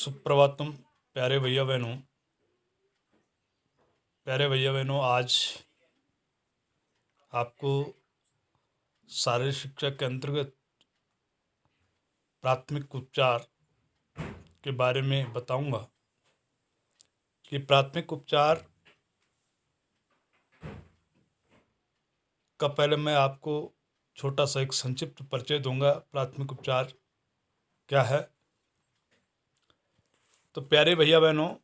सुप्रभातम प्यारे भैया बहनों। आज आपको शारीरिक शिक्षा के अंतर्गत प्राथमिक उपचार के बारे में बताऊंगा कि प्राथमिक उपचार का पहले मैं आपको छोटा सा एक संक्षिप्त परिचय दूंगा। प्राथमिक उपचार क्या है? तो प्यारे भैया बहनों,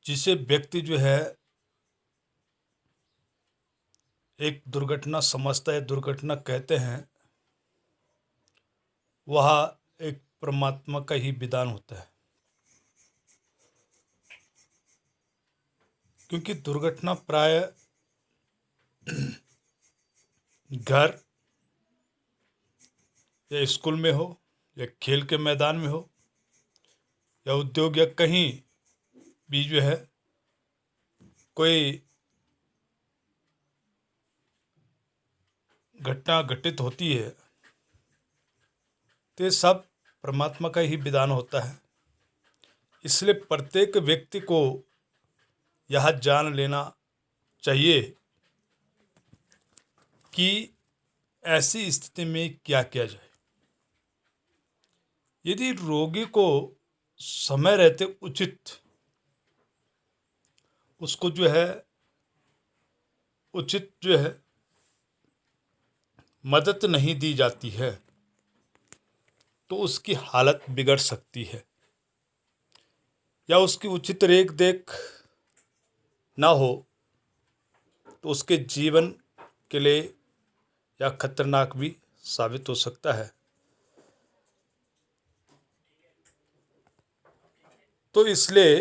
जिसे व्यक्ति जो है एक दुर्घटना समझता है, दुर्घटना कहते हैं, वह एक परमात्मा का ही विधान होता है। क्योंकि दुर्घटना प्राय घर या स्कूल में हो या खेल के मैदान में हो या उद्योग या कहीं भी जो है कोई घटना घटित होती है, तो ये सब परमात्मा का ही विधान होता है। इसलिए प्रत्येक व्यक्ति को यह जान लेना चाहिए कि ऐसी स्थिति में क्या किया जाए। यदि रोगी को समय रहते उचित उसको जो है उचित जो है मदद नहीं दी जाती है, तो उसकी हालत बिगड़ सकती है, या उसकी उचित रेख देख ना हो तो उसके जीवन के लिए या खतरनाक भी साबित हो सकता है। तो इसलिए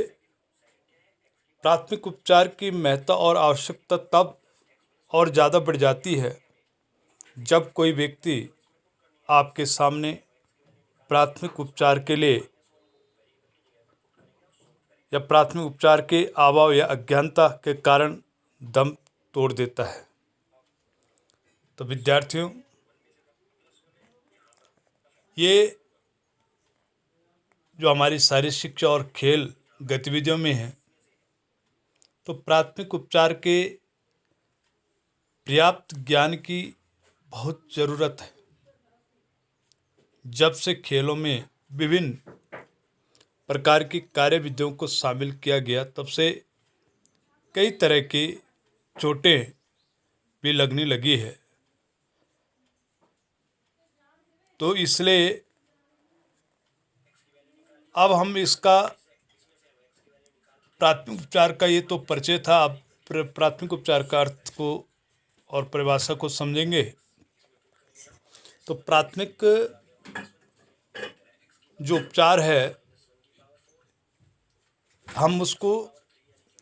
प्राथमिक उपचार की महत्ता और आवश्यकता तब और ज़्यादा बढ़ जाती है जब कोई व्यक्ति आपके सामने प्राथमिक उपचार के लिए या प्राथमिक उपचार के अभाव या अज्ञानता के कारण दम तोड़ देता है। तो विद्यार्थियों, ये जो हमारी शारीरिक शिक्षा और खेल गतिविधियों में है, तो प्राथमिक उपचार के पर्याप्त ज्ञान की बहुत ज़रूरत है। जब से खेलों में विभिन्न प्रकार की कार्यविधियों को शामिल किया गया, तब से कई तरह की चोटें भी लगने लगी है। तो इसलिए अब हम इसका प्राथमिक उपचार का ये तो परिचय था, अब प्राथमिक उपचार का अर्थ को और परिभाषा को समझेंगे। तो प्राथमिक जो उपचार है, हम उसको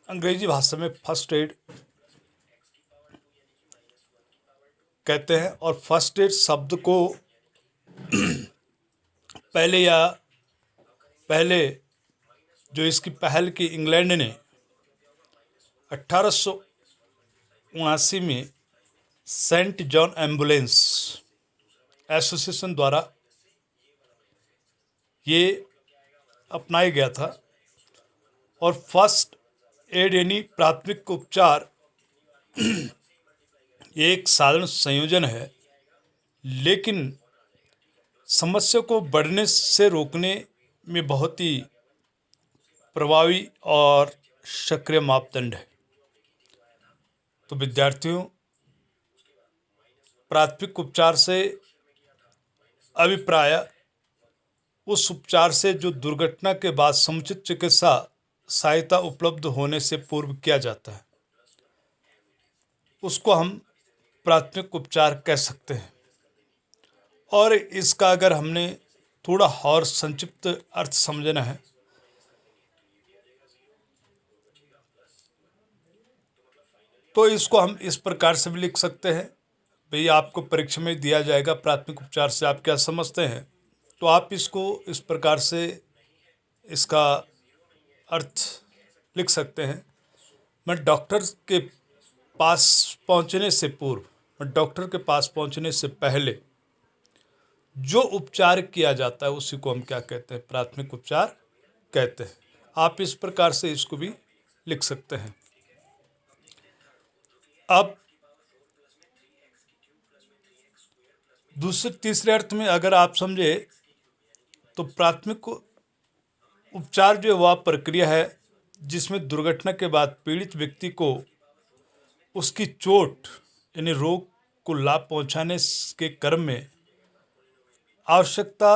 अंग्रेजी भाषा में फर्स्ट एड कहते हैं। और फर्स्ट एड शब्द को पहले जो इसकी पहल की इंग्लैंड ने 1879 में सेंट जॉन एम्बुलेंस एसोसिएशन द्वारा ये अपनाया गया था। और फर्स्ट एड यानी प्राथमिक उपचार ये एक साधारण संयोजन है, लेकिन समस्या को बढ़ने से रोकने में बहुत ही प्रभावी और सक्रिय मापदंड है। तो विद्यार्थियों, प्राथमिक उपचार से अभिप्राय उस उपचार से जो दुर्घटना के बाद समुचित चिकित्सा सहायता उपलब्ध होने से पूर्व किया जाता है, उसको हम प्राथमिक उपचार कह सकते हैं। और इसका अगर हमने थोड़ा और संक्षिप्त अर्थ समझना है, तो इसको हम इस प्रकार से भी लिख सकते हैं। भाई, आपको परीक्षा में दिया जाएगा प्राथमिक उपचार से आप क्या समझते हैं, तो आप इसको इस प्रकार से इसका अर्थ लिख सकते हैं। मैं डॉक्टर के पास पहुंचने से पूर्व, मैं डॉक्टर के पास पहुंचने से पहले जो उपचार किया जाता है उसी को हम क्या कहते हैं, प्राथमिक उपचार कहते हैं। आप इस प्रकार से इसको भी लिख सकते हैं। अब दूसरे तीसरे अर्थ में अगर आप समझे तो प्राथमिक उपचार जो है वह प्रक्रिया है जिसमें दुर्घटना के बाद पीड़ित व्यक्ति को उसकी चोट यानी रोग को लाभ पहुंचाने के क्रम में आवश्यकता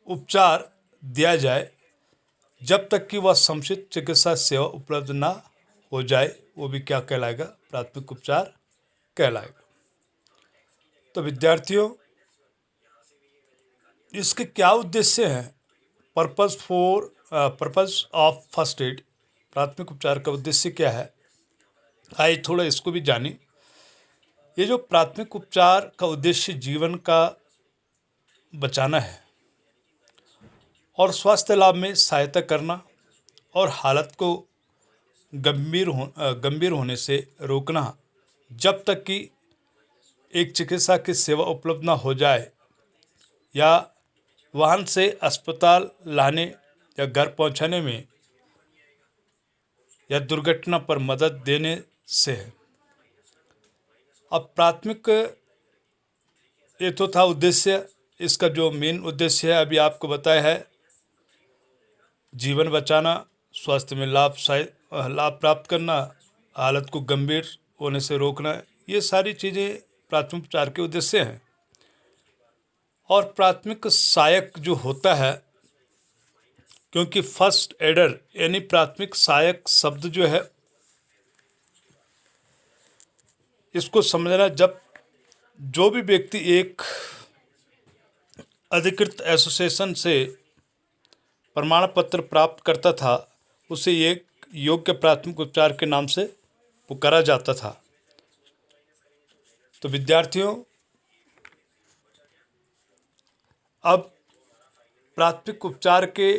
उपचार दिया जाए जब तक कि वह समुचित चिकित्सा सेवा उपलब्ध ना हो जाए, वो भी क्या कहलाएगा, प्राथमिक उपचार कहलाएगा। तो विद्यार्थियों, इसके क्या उद्देश्य हैं? पर्पस ऑफ फर्स्ट एड, प्राथमिक उपचार का उद्देश्य क्या है? आइए थोड़ा इसको भी जानें। ये जो प्राथमिक उपचार का उद्देश्य जीवन का बचाना है और स्वास्थ्य लाभ में सहायता करना और हालत को गंभीर होने से रोकना जब तक कि एक चिकित्सा की सेवा उपलब्ध न हो जाए, या वाहन से अस्पताल लाने या घर पहुंचाने में या दुर्घटना पर मदद देने से है। अब प्राथमिक ये तो था उद्देश्य, इसका जो मेन उद्देश्य है अभी आपको बताया है, जीवन बचाना, स्वास्थ्य में लाभ प्राप्त करना, हालत को गंभीर होने से रोकना, ये सारी चीज़ें प्राथमिक उपचार के उद्देश्य हैं। और प्राथमिक सहायक जो होता है, क्योंकि फर्स्ट एडर यानी प्राथमिक सहायक शब्द जो है इसको समझना, जब जो भी व्यक्ति एक अधिकृत एसोसिएशन से प्रमाण पत्र प्राप्त करता था उसे एक योग्य प्राथमिक उपचार के नाम से पुकारा जाता था। तो विद्यार्थियों, अब प्राथमिक उपचार के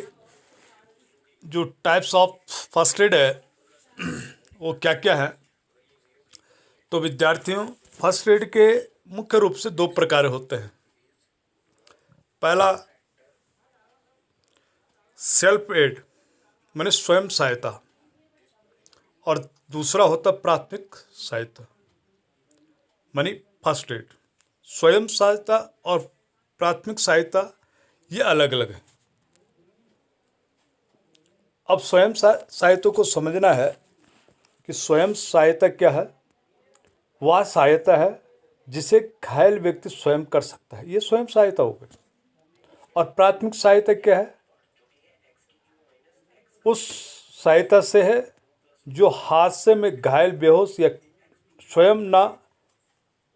जो टाइप्स ऑफ फर्स्ट एड है वो क्या क्या है? तो विद्यार्थियों, फर्स्ट एड के मुख्य रूप से दो प्रकार होते हैं। पहला सेल्फ एड माने स्वयं सहायता, और दूसरा होता प्राथमिक सहायता मानी फर्स्ट एड। स्वयं सहायता और प्राथमिक सहायता ये अलग अलग है। अब स्वयं सहायता को समझना है कि स्वयं सहायता क्या है। वह सहायता है जिसे घायल व्यक्ति स्वयं कर सकता है, ये स्वयं सहायता हो गई। और प्राथमिक सहायता क्या है? उस सहायता से है जो हादसे में घायल, बेहोश या स्वयं ना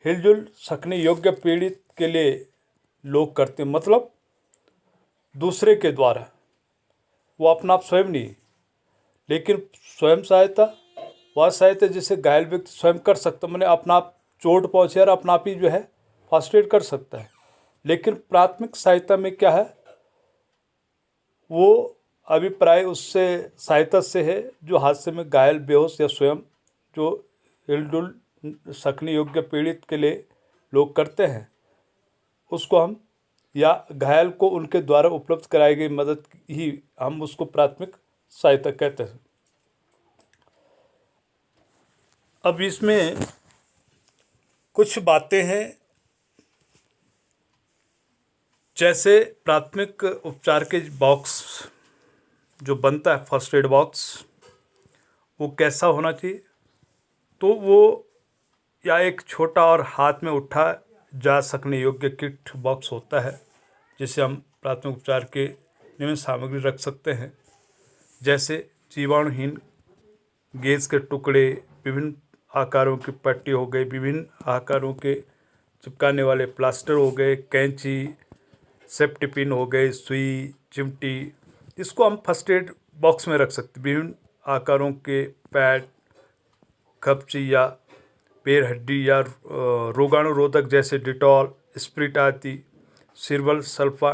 हिलजुल सकने योग्य पीड़ित के लिए लोग करते, मतलब दूसरे के द्वारा, वो अपना आप स्वयं नहीं। लेकिन स्वयं सहायता वह सहायता जिसे घायल व्यक्ति स्वयं कर सकता, मैंने अपना आप चोट पहुँचे और अपना आप ही जो है फर्स्ट एड कर सकता है। लेकिन प्राथमिक सहायता में क्या है, वो अभिप्राय उससे सहायता से है जो हादसे में घायल, बेहोश या स्वयं जो हिलडुल सकने योग्य पीड़ित के लिए लोग करते हैं, उसको हम, या घायल को उनके द्वारा उपलब्ध कराई गई मदद ही हम उसको प्राथमिक सहायता कहते हैं। अब इसमें कुछ बातें हैं, जैसे प्राथमिक उपचार के बॉक्स जो बनता है, फर्स्ट एड बॉक्स, वो कैसा होना चाहिए? तो वो या एक छोटा और हाथ में उठा जा सकने योग्य किट बॉक्स होता है, जिसे हम प्राथमिक उपचार के निम्न सामग्री रख सकते हैं, जैसे जीवाणुहीन गैस के टुकड़े, विभिन्न आकारों की पट्टी हो गई, विभिन्न आकारों के चिपकाने वाले प्लास्टर हो गए, कैंची, सेफ्टी पिन हो गए, सुई, चिमटी, इसको हम फर्स्ट एड बॉक्स में रख सकते हैं। विभिन्न आकारों के पैड, खपची या पैर हड्डी या रोगाणुरोधक जैसे डिटॉल, स्प्रिट आदि, सिरवल सल्फा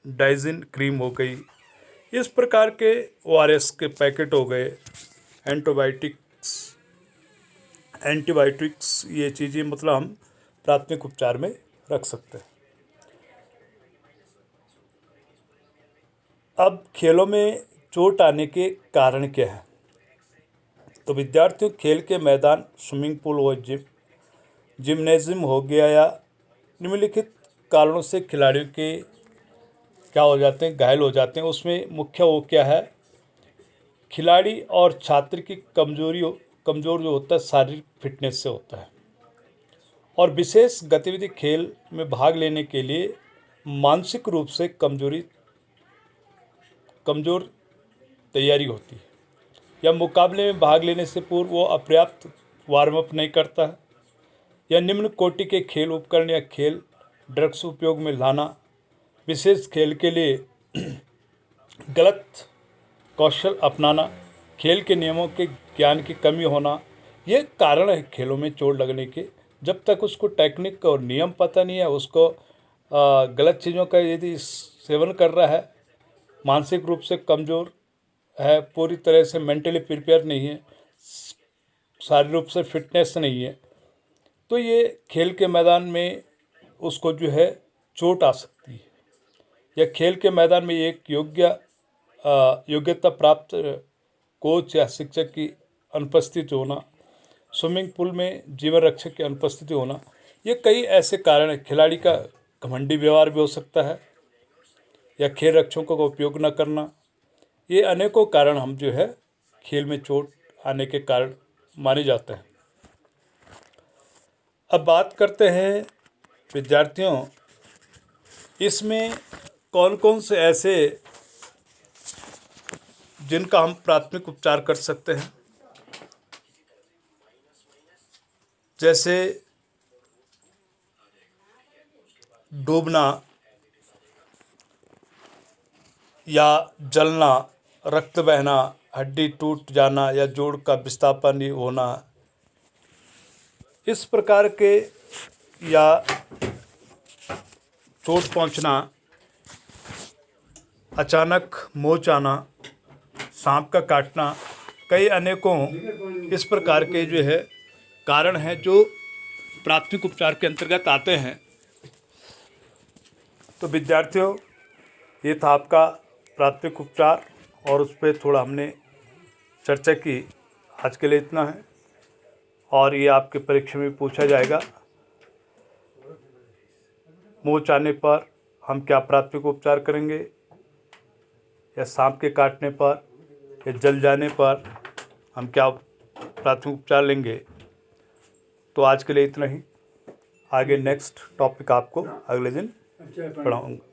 डाइजिन क्रीम हो गई, इस प्रकार के ORS के पैकेट हो गए, एंटीबायोटिक्स, ये चीज़ें मतलब हम प्राथमिक उपचार में रख सकते हैं। अब खेलों में चोट आने के कारण क्या है? तो विद्यार्थियों, खेल के मैदान, स्विमिंग पूल हो, जिम्नेजियम हो गया या निम्नलिखित कारणों से खिलाड़ियों के क्या हो जाते हैं, घायल हो जाते हैं। उसमें मुख्य वो क्या है, खिलाड़ी और छात्र की कमजोर जो होता है शारीरिक फिटनेस से होता है, और विशेष गतिविधि खेल में भाग लेने के लिए मानसिक रूप से कमजोर तैयारी होती है, या मुकाबले में भाग लेने से पूर्व वो अपर्याप्त वार्म अप नहीं करता है, या निम्न कोटि के खेल उपकरण या खेल ड्रग्स उपयोग में लाना, विशेष खेल के लिए गलत कौशल अपनाना, खेल के नियमों के ज्ञान की कमी होना, ये कारण है खेलों में चोट लगने के। जब तक उसको टेक्निक और नियम पता नहीं है, उसको गलत चीज़ों का यदि सेवन कर रहा है, मानसिक रूप से कमज़ोर है, पूरी तरह से मेंटली प्रिपेयर नहीं है, शारीरिक रूप से फिटनेस नहीं है, तो ये खेल के मैदान में उसको जो है चोट आ सकती है। या खेल के मैदान में एक योग्यता प्राप्त कोच या शिक्षक की अनुपस्थिति होना, स्विमिंग पूल में जीवन रक्षक की अनुपस्थिति होना, ये कई ऐसे कारण हैं। खिलाड़ी का घमंडी व्यवहार भी हो सकता है, या खेल रक्षकों का उपयोग न करना। ये अनेकों कारण हम जो है खेल में चोट आने के कारण माने जाते हैं। अब बात करते हैं विद्यार्थियों, इसमें कौन कौन से ऐसे जिनका हम प्राथमिक उपचार कर सकते हैं, जैसे डूबना या जलना, रक्त बहना, हड्डी टूट जाना या जोड़ का विस्थापन होना, इस प्रकार के, या चोट पहुंचना, अचानक मोच आना, सांप का काटना, कई अनेकों इस प्रकार के जो है कारण हैं जो प्राथमिक उपचार के अंतर्गत आते हैं। तो विद्यार्थियों, ये था आपका प्राथमिक उपचार, और उस पर थोड़ा हमने चर्चा की। आज के लिए इतना है, और ये आपके परीक्षा में पूछा जाएगा, मोच आने पर हम क्या प्राथमिक उपचार करेंगे, या सांप के काटने पर या जल जाने पर हम क्या प्राथमिक उपचार लेंगे। तो आज के लिए इतना ही, आगे नेक्स्ट टॉपिक आपको अगले दिन पढ़ाऊँगा।